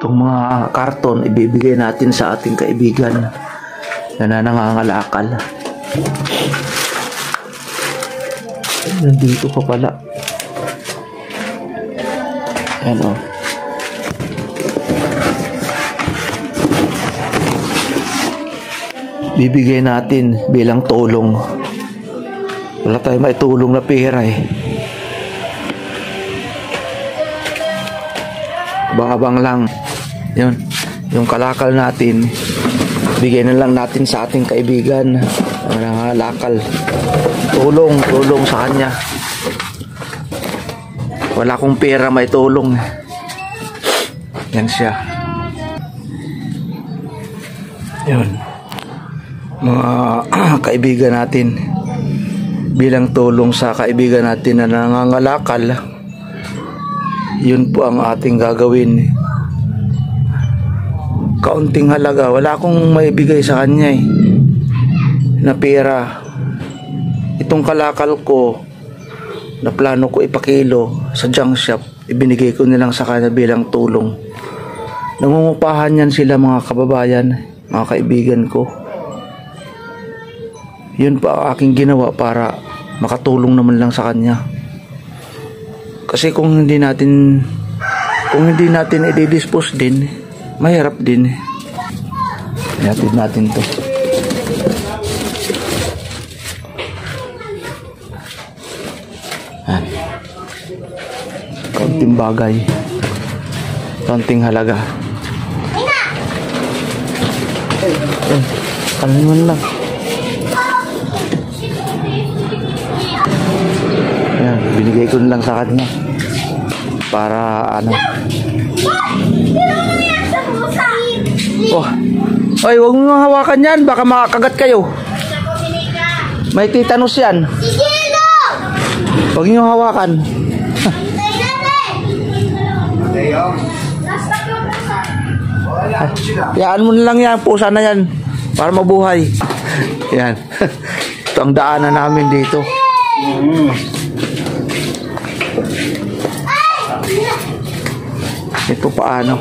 Itong mga karton, ibibigay natin sa ating kaibigan na nangangalakal. Nandito pa pala. Ayan o. Bibigay natin bilang tulong. Wala tayong maitulong na pera eh. Abang-abang lang. Yun. Yung kalakal natin, bigay na lang natin sa ating kaibigan. Nangangalakal. Tulong sa kanya. Wala akong pera maitulong. Yan siya. Yun. Mga kaibigan natin, bilang tulong sa kaibigan natin na nangangalakal, yun po ang ating gagawin. Kaunting halaga, wala akong maibigay sa kanya na pera. Itong kalakal ko na plano ko ipakilo sa junk shop, ibinigay ko nilang sa kanya bilang tulong. Nangungupahan yan sila, mga kababayan, mga kaibigan ko. Yun pa ang aking ginawa para makatulong naman lang sa kanya. Kasi kung hindi natin i-dispose din, mahirap din. Ihatid natin to. Yan. Kaunting bagay, kaunting halaga. Kalman lang. Yan, binigay ko lang sa kanya para ano. Oh, ay, huwag mo hawakan yan, baka makakagat kayo. May tetanus yan. Huwag niyo hawakan. Yaan mo na lang yan, pusa na yan para mabuhay. Yan. Ito ang daanan namin dito. Ito paano?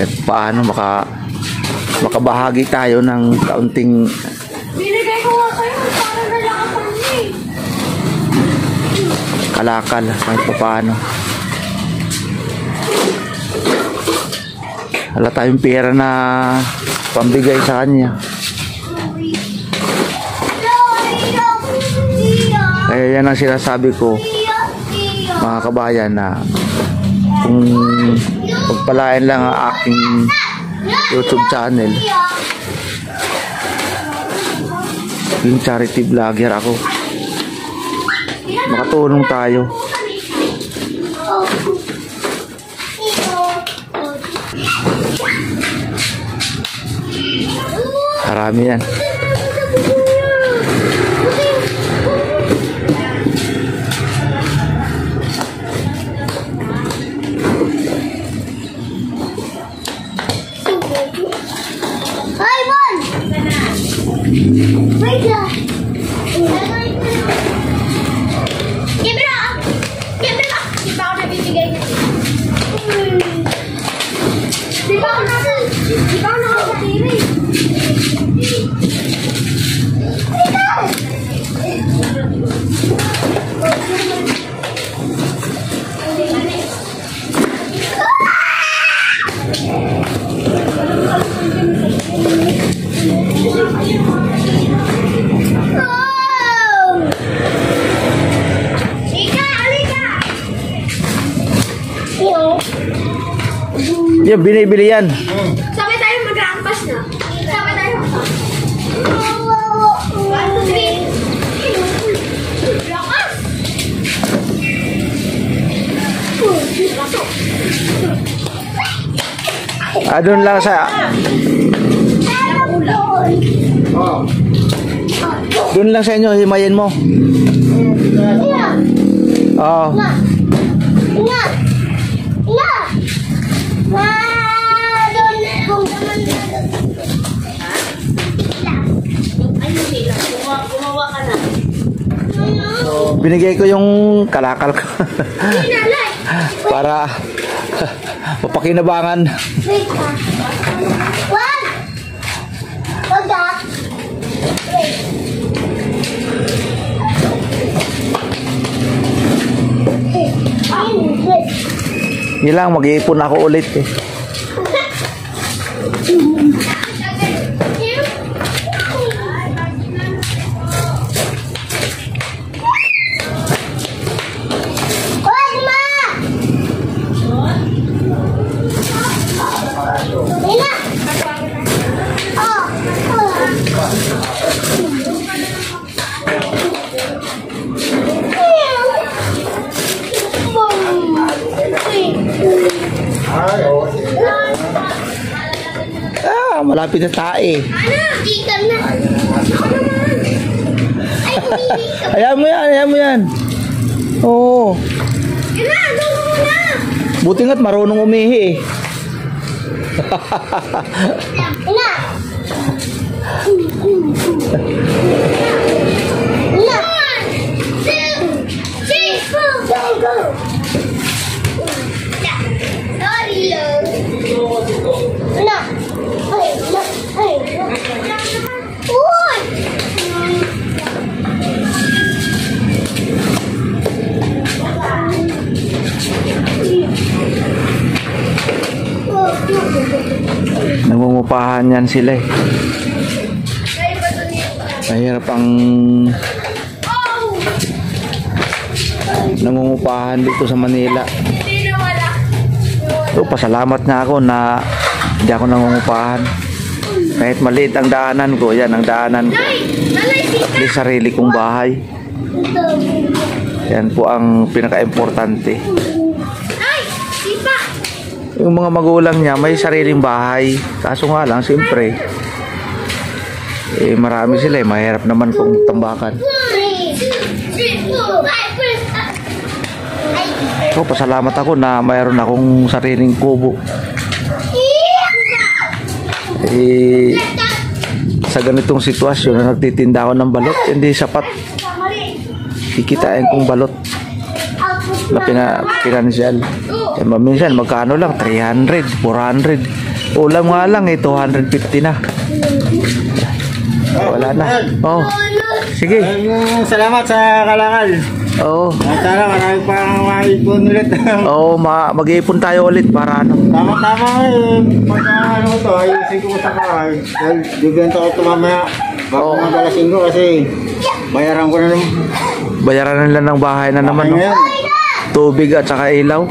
Yan, paano makabahagi tayo ng kaunting kalakal kahit paano. Wala tayong pera na pambigay sa kanya. Kaya yan ang sinasabi ko, mga kabayan, na kung pagpalain lang ang aking YouTube channel, yung charity vlogger ako, makatulong tayo. Marami yan. Yan, binibili yan. Sabay tayo mag-rampas na. Sabay tayo. 1, 2, 3. Doon lang sa... Doon lang sa inyo, himayin mo. Oo. Binigay ko yung kalakal ko. Para mapakinabangan. Wait ka. Wag! Wag ka. Wait. Yun lang, mag-iipon ako ulit eh. Malapit na tae. Ano? Ikan na. Ako naman. Ay, kumili ka. Ayan mo yan, ayan mo yan. Oo. Ina, doon mo na. Buti nga't marunong umihi eh. Ina. Ina. 1, 2, 3, go, go. Sorry, Ina. Nangungupahan yan sila eh. Mahirap ang nangungupahan dito sa Manila. So, pasalamat nga ako na hindi ako nangungupahan. Kahit maliit ang daanan ko, yan ang daanan ko. At least sarili kong bahay. Yan po ang pinaka-importante. Yung mga magulang niya may sariling bahay. Kaso nga lang, siyempre, marami sila eh. Mahirap naman kung tambakan. So, pasalamat ako na mayroon akong sariling kubo. Sa ganitong sitwasyon na nagtitinda ako ng balot, hindi sapat kikitain kong balot na pinansyal. Minsan magkano lang, 300, 400. Ulam nga lang 250 na. Wala na. Oh. Sige. Salamat sa kalakal. Oo. Sana marami pang maipon ulit. Oo, mag-iipon tayo ulit para ano. Tama-tama pagka ano to, ayusin ko sa bahay. Dahil bigyan ko ito mamaya. Bago magalasin ko kasi bayaran ko na naman. Bayaran nila ng bahay na naman. No? Tubig at saka ilaw.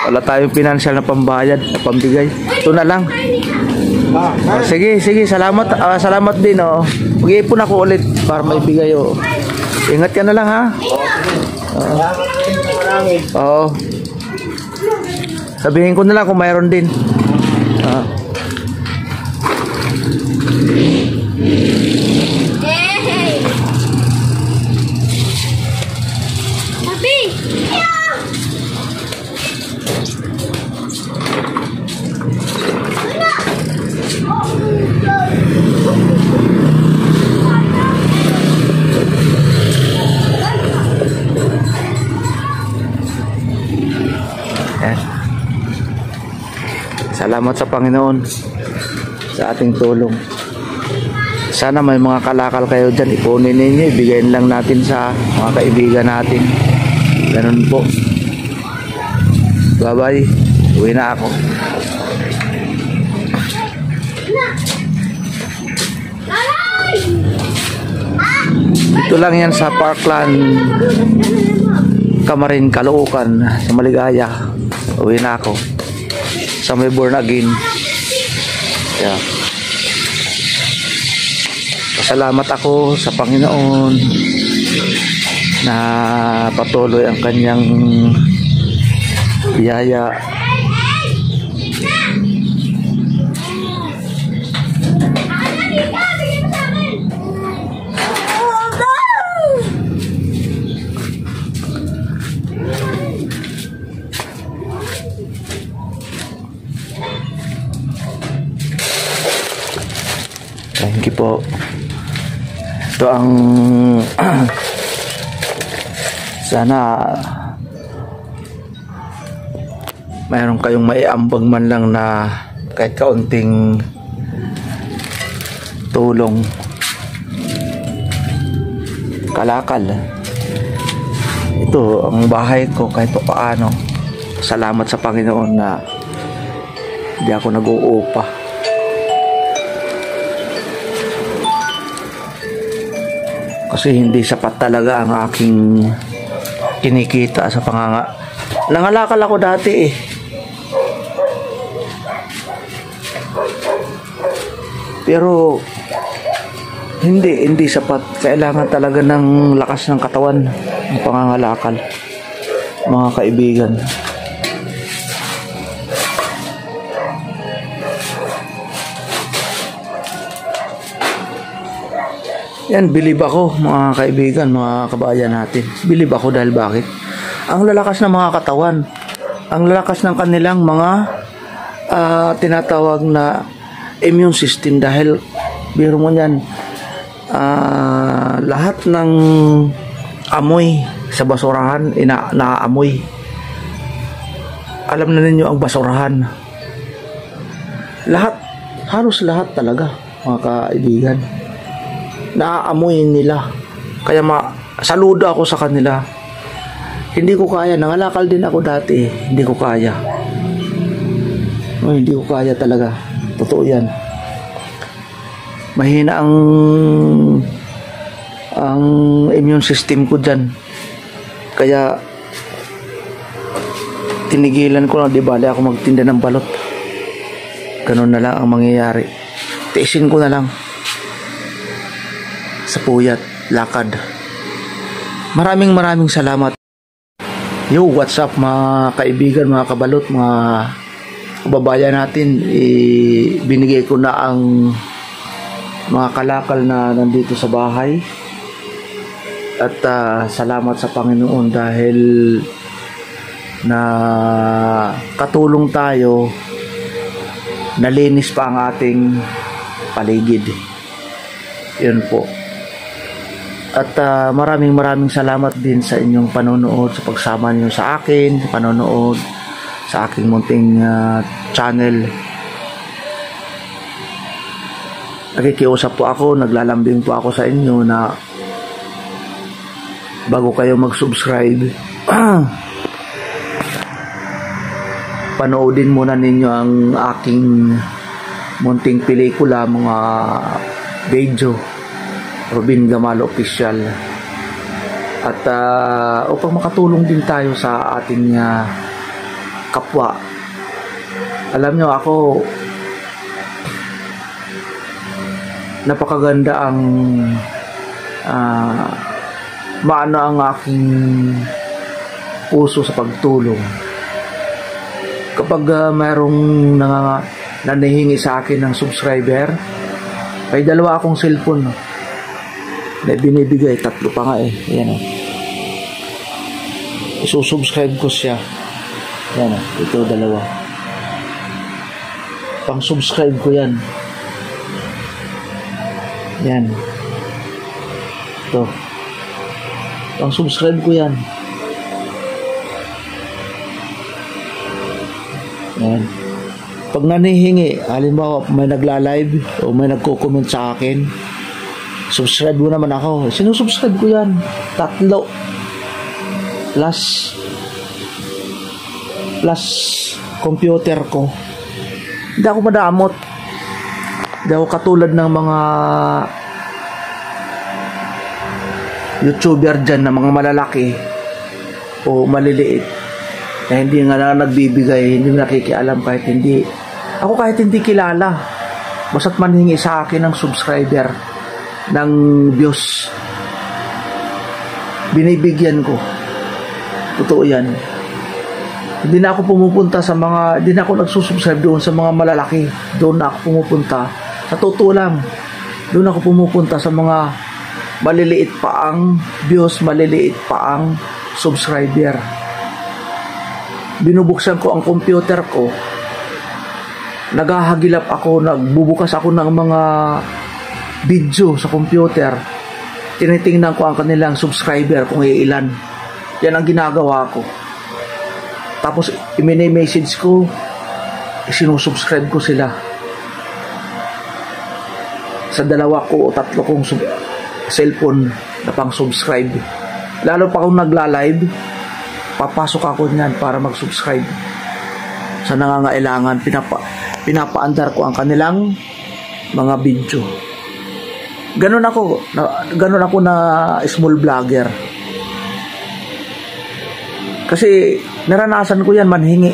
Wala tayong pinansyal na pambayad, na pambigay. Ito na lang. Sige, salamat. Salamat din, oh. Mag-iipon ako ulit para maibigay, oh. Ingat ka na lang, ha? Oo. Sabihin ko na lang kung mayroon din. Salamat sa Panginoon sa ating tulong. Sana may mga kalakal kayo dyan, ipunin ninyo, ibigayin lang natin sa mga kaibigan natin. Ganun po. Bye bye. Uwi na ako. Ito lang yan sa Parkland Camarin, Caloocan, sa Maligaya. Uwi na ako. Sa may born again. Yeah. Pasalamat ako sa Panginoon na patuloy ang kanyang biyaya. Thank you po. Ito ang sana mayroon kayong maiambag man lang na kahit kaunting tulong. Kalakal. Ito ang bahay ko kahit paano. Salamat sa Panginoon na hindi ako nag-uupa. Kasi hindi sapat talaga ang aking kinikita sa nangalakal ako dati eh. Pero hindi sapat. Kailangan talaga ng lakas ng katawan ng pangangalakal, mga kaibigan. Yan, bilib ako mga kaibigan, mga kabayan natin. Bilib ako dahil bakit? Ang lalakas ng mga katawan, ang lalakas ng kanilang mga tinatawag na immune system. Dahil biro mo yan, lahat ng amoy sa basurahan naaamoy. Alam na ninyo ang basurahan, lahat, halos lahat talaga mga kaibigan, naaamoy nila. Kaya saludo ako sa kanila. Hindi ko kaya, nangalakal din ako dati, hindi ko kaya. Hindi ko kaya talaga, totoo yan. Mahina ang immune system ko dyan. Kaya tinigilan ko lang, di bali ako magtinda ng balot. Ganun na lang ang mangyayari. Tiisin ko na lang sa puyat, lakad. Maraming salamat. Yo, what's up mga kaibigan, mga kabalot, mga kababayan natin. Binigay ko na ang mga kalakal na nandito sa bahay. At salamat sa Panginoon dahil na katulong tayo, nalinis pa ang ating paligid. Yun po. At maraming salamat din sa inyong panonood, sa pagsama niyo sa akin, panonood sa aking munting channel. Nakikiusap po ako, naglalambing po ako sa inyo na bago kayo mag-subscribe, panoodin muna ninyo ang aking munting pelikula, mga video, Robin Gamalo Official. At upang makatulong din tayo sa ating kapwa. Alam nyo, ako napakaganda ang maano ang aking puso sa pagtulong. Kapag mayroong nanahingi sa akin ng subscriber, may dalawa akong cellphone na binibigay, 3 pa nga eh. Ayan o. Isusubscribe ko siya. Ayan o, ito 2. Pang subscribe ko yan. Yan. Ito. Pang subscribe ko yan. Yan. Pag nanihingi, halimbawa may nagla-live o may nagko-comment sa akin, subscribe mo naman ako. Sinusubscribe ko yan. 3. Plus computer ko. Hindi ako madamot. Hindi ako katulad ng mga YouTuber dyan na mga malalaki o maliliit na hindi nga nagbibigay, hindi nakikialam kahit hindi. Ako kahit hindi kilala, basta't manhingi sa akin ng subscriber, ng views, binibigyan ko. Totoo yan. Hindi na ako pumupunta sa mga, hindi na ako nagsusubscribe doon sa mga malalaki. Doon na ako pumupunta. Sa totoo lang, doon ako pumupunta sa mga maliliit pa ang views, maliliit pa ang subscriber. Binubuksan ko ang computer ko, naghahagilap ako, nagbubukas ako ng mga video sa computer, tinitingnan ko ang kanilang subscriber kung iilan. Yan ang ginagawa ko. Tapos i-message ko, sinusubscribe ko sila. Sa 2 ko o 3 kong cellphone na pang subscribe. Lalo pa kung nagla-live, papasok ako niyan para mag-subscribe. Sa nangangailangan, pinapaandar ko ang kanilang mga video. Ganun ako na small vlogger. Kasi naranasan ko yan, manhingi.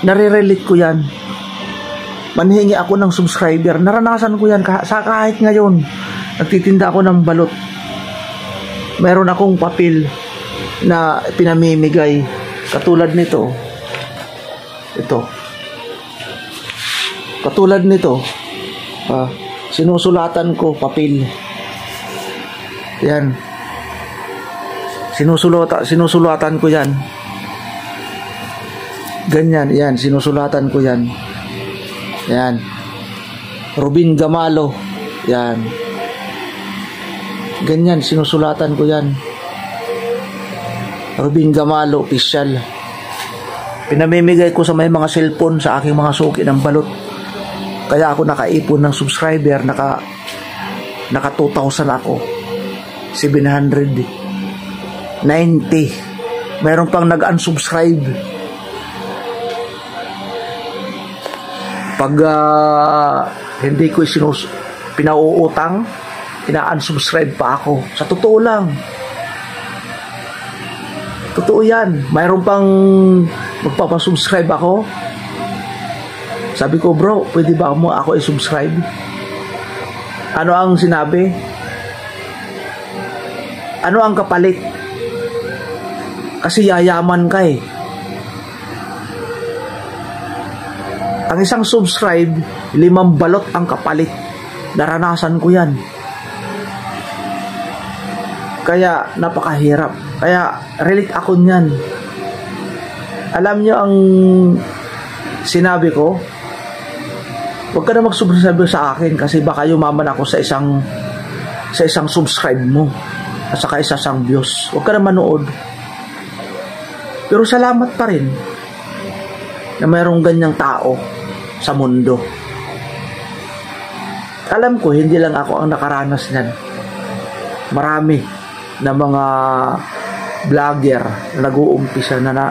Nare-relate ko yan. Manhingi ako ng subscriber. Naranasan ko yan sa kahit ngayon. Nagtitinda ako ng balot. Meron akong papel na pinamimigay. Katulad nito. Ito. Katulad nito. Sinusulatan ko papel. Yan. Sinusulatan ko yan. Ganyan, yan. Sinusulatan ko yan. Yan. Robin Gamalo. Yan. Ganyan, sinusulatan ko yan. Robin Gamalo, official. Pinamimigay ko sa may mga cellphone sa aking mga suki ng balot. Kaya ako nakaipon ng subscriber. Naka 2,000 ako. 790. Meron pang nag-unsubscribe. Pag hindi ko pinauutang, ina-unsubscribe pa ako. Sa totoo lang. Totoo yan. Mayroon pang magpapasubscribe ako. Sabi ko, bro, pwede ba mo ako i-subscribe? Ano ang sinabi? Ano ang kapalit? Kasi yayaman ka eh. Ang isang subscribe, 5 balot ang kapalit. Naranasan ko yan. Kaya napakahirap. Kaya relate ako niyan. Alam nyo ang sinabi ko? Huwag ka na mag-subscribe sa akin kasi baka yumaman ako sa isang subscribe mo at saka isang views. Huwag ka na manood. Pero salamat pa rin na mayroong ganyang tao sa mundo. Alam ko, hindi lang ako ang nakaranas niyan. Marami na mga vlogger na nag-uumpisa na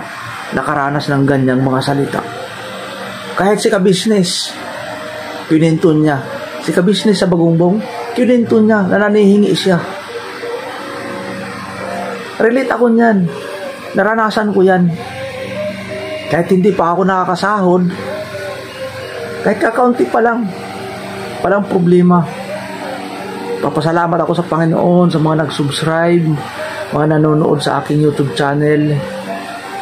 nakaranas ng ganyang mga salita. Kahit si ka-business, kininton niya. Si ka-business sa Bagungbong, kininton niya, nananihingi siya. Relate ako niyan. Naranasan ko yan. Kahit hindi pa ako nakakasahod, kahit kakaunti pa lang, walang problema. Papasalamat ako sa Panginoon, sa mga nag-subscribe, mga nanonood sa aking YouTube channel.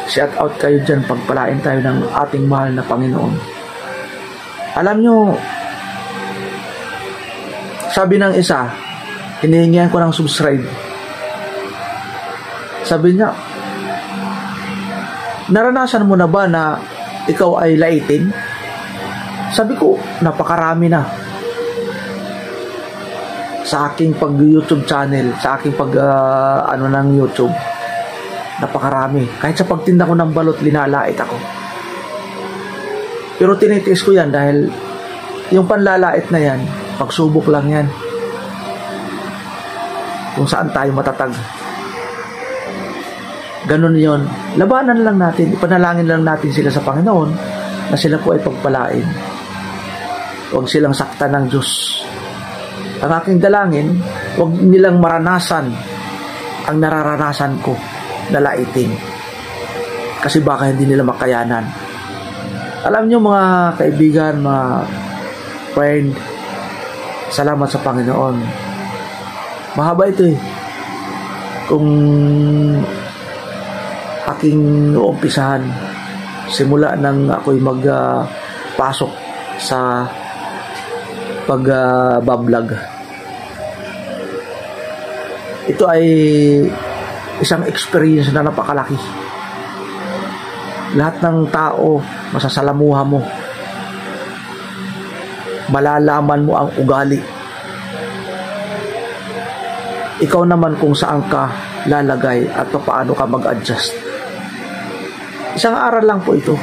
Shout out kayo dyan, pagpalain tayo ng ating mahal na Panginoon. Alam nyo, sabi ng isa, hinihingihan ko ng subscribe. Sabi niya, naranasan mo na ba na ikaw ay laitin? Sabi ko, napakarami na. Sa aking pag-YouTube channel, sa aking ng YouTube, napakarami. Kahit sa pagtinda ko ng balot, linalait ako. Pero tinitiis ko yan dahil yung panlalait na yan, pagsubok lang yan. Kung saan tayo matatag. Ganun yon. Labanan lang natin, ipanalangin lang natin sila sa Panginoon na sila po ay pagpalain. Huwag silang saktan ng Diyos. Ang aking dalangin, huwag nilang maranasan ang nararanasan ko na laitin. Kasi baka hindi nila makayanan. Alam nyo mga kaibigan, mga friend, salamat sa Panginoon. Mahaba ito eh. Kung aking uumpisahan, simula nang ako'y magpasok sa pag-bablog. Ito ay isang experience na napakalaki. Lahat ng tao, masasalamuha mo. Malalaman mo ang ugali. Ikaw naman kung saan ka lalagay at paano ka mag-adjust. isang aral lang po ito.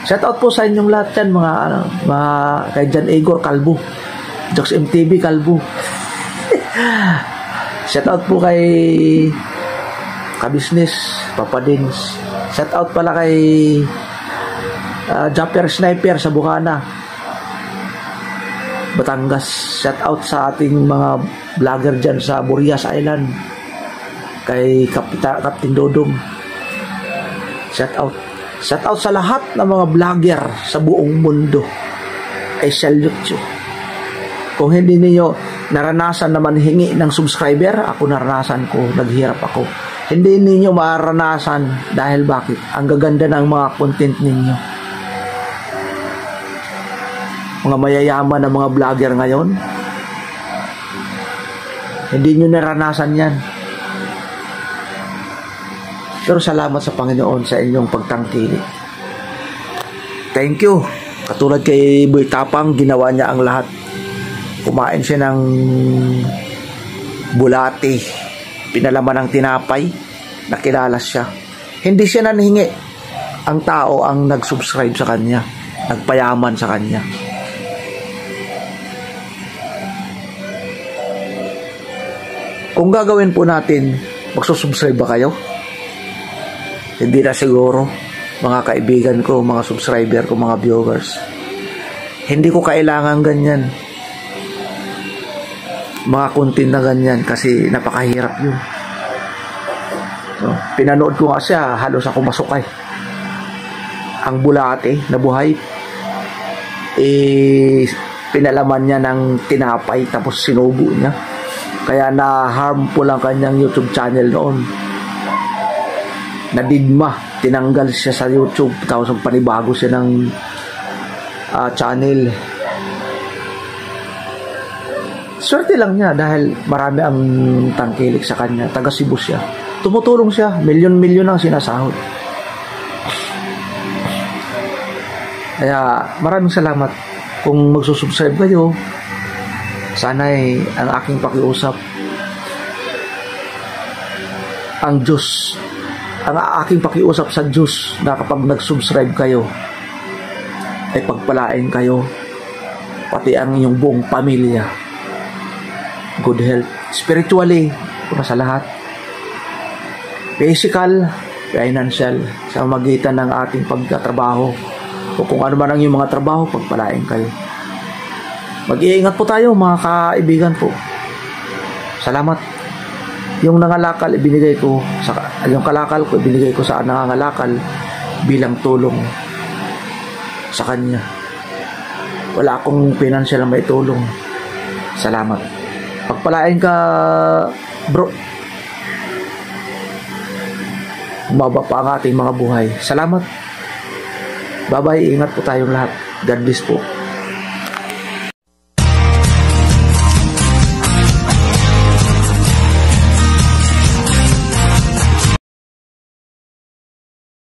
Shout out po sa inyong lahat yan, mga kay Jan Igor Calvo, Jokes MTV Calvo. Shout out po kay Kabisnes, Papa Dins. Shout out pala kay Japper Sniper sa Bukana, Batangas. Shout out sa ating mga vlogger dyan sa Burias Island, kay Captain Dodong. Shout out. Shout out sa lahat ng mga vlogger sa buong mundo. I salute you. Kung hindi niyo naranasan na manhingi ng subscriber, ako naranasan ko, naghirap ako. Hindi niyo maranasan dahil bakit? Ang gaganda ng mga content ninyo. Mga mayayaman na mga vlogger ngayon, hindi niyo naranasan yan. Pero salamat sa Panginoon sa inyong pagtangkilik. Thank you. Katulad kay Boy Tapang, ginawa niya ang lahat. Kumain siya ng bulati, pinalaman ng tinapay, nakilala siya. Hindi siya nanhingi. Ang tao ang nag-subscribe sa kanya, nagpayaman sa kanya. Kung gagawin po natin, magsusubscribe ba kayo? Hindi na siguro, mga kaibigan ko, mga subscriber ko, mga viewers. Hindi ko kailangan ganyan. Mga content na ganyan kasi napakahirap yun. So, pinanood ko nga siya, halos ako masukay. Ang bulate na buhay, pinalaman niya ng tinapay tapos sinubo niya. Kaya na-harmful ang kanyang YouTube channel noon. Nadigma, tinanggal siya sa YouTube, tapos panibago siya ng channel. Swerte lang niya dahil marami ang tangkilik sa kanya. Taga Cebu siya, tumutulong siya, milyon-milyon ang sinasahod. Kaya maraming salamat. Kung magsusubscribe kayo, sana'y ang aking pakiusap, ang Diyos, ang aking pakiusap sa Diyos na kapag nag-subscribe kayo ay pagpalain kayo, pati ang inyong buong pamilya. Good health, spiritually, una sa lahat, physical, financial, sa magitan ng ating pagtatrabaho o kung ano man ang inyong mga trabaho, pagpalain kayo. Mag-iingat po tayo mga kaibigan po. Salamat. Yung nangalakal ibinigay ko sa yung kalakal ko ibinigay ko sa nangangalakal bilang tulong sa kanya. Wala akong financial na may tulong. Salamat. Pagpalain ka, bro. Umaba pa ang ating mga buhay. Salamat. Bye-bye. Ingat po tayong lahat. God bless po.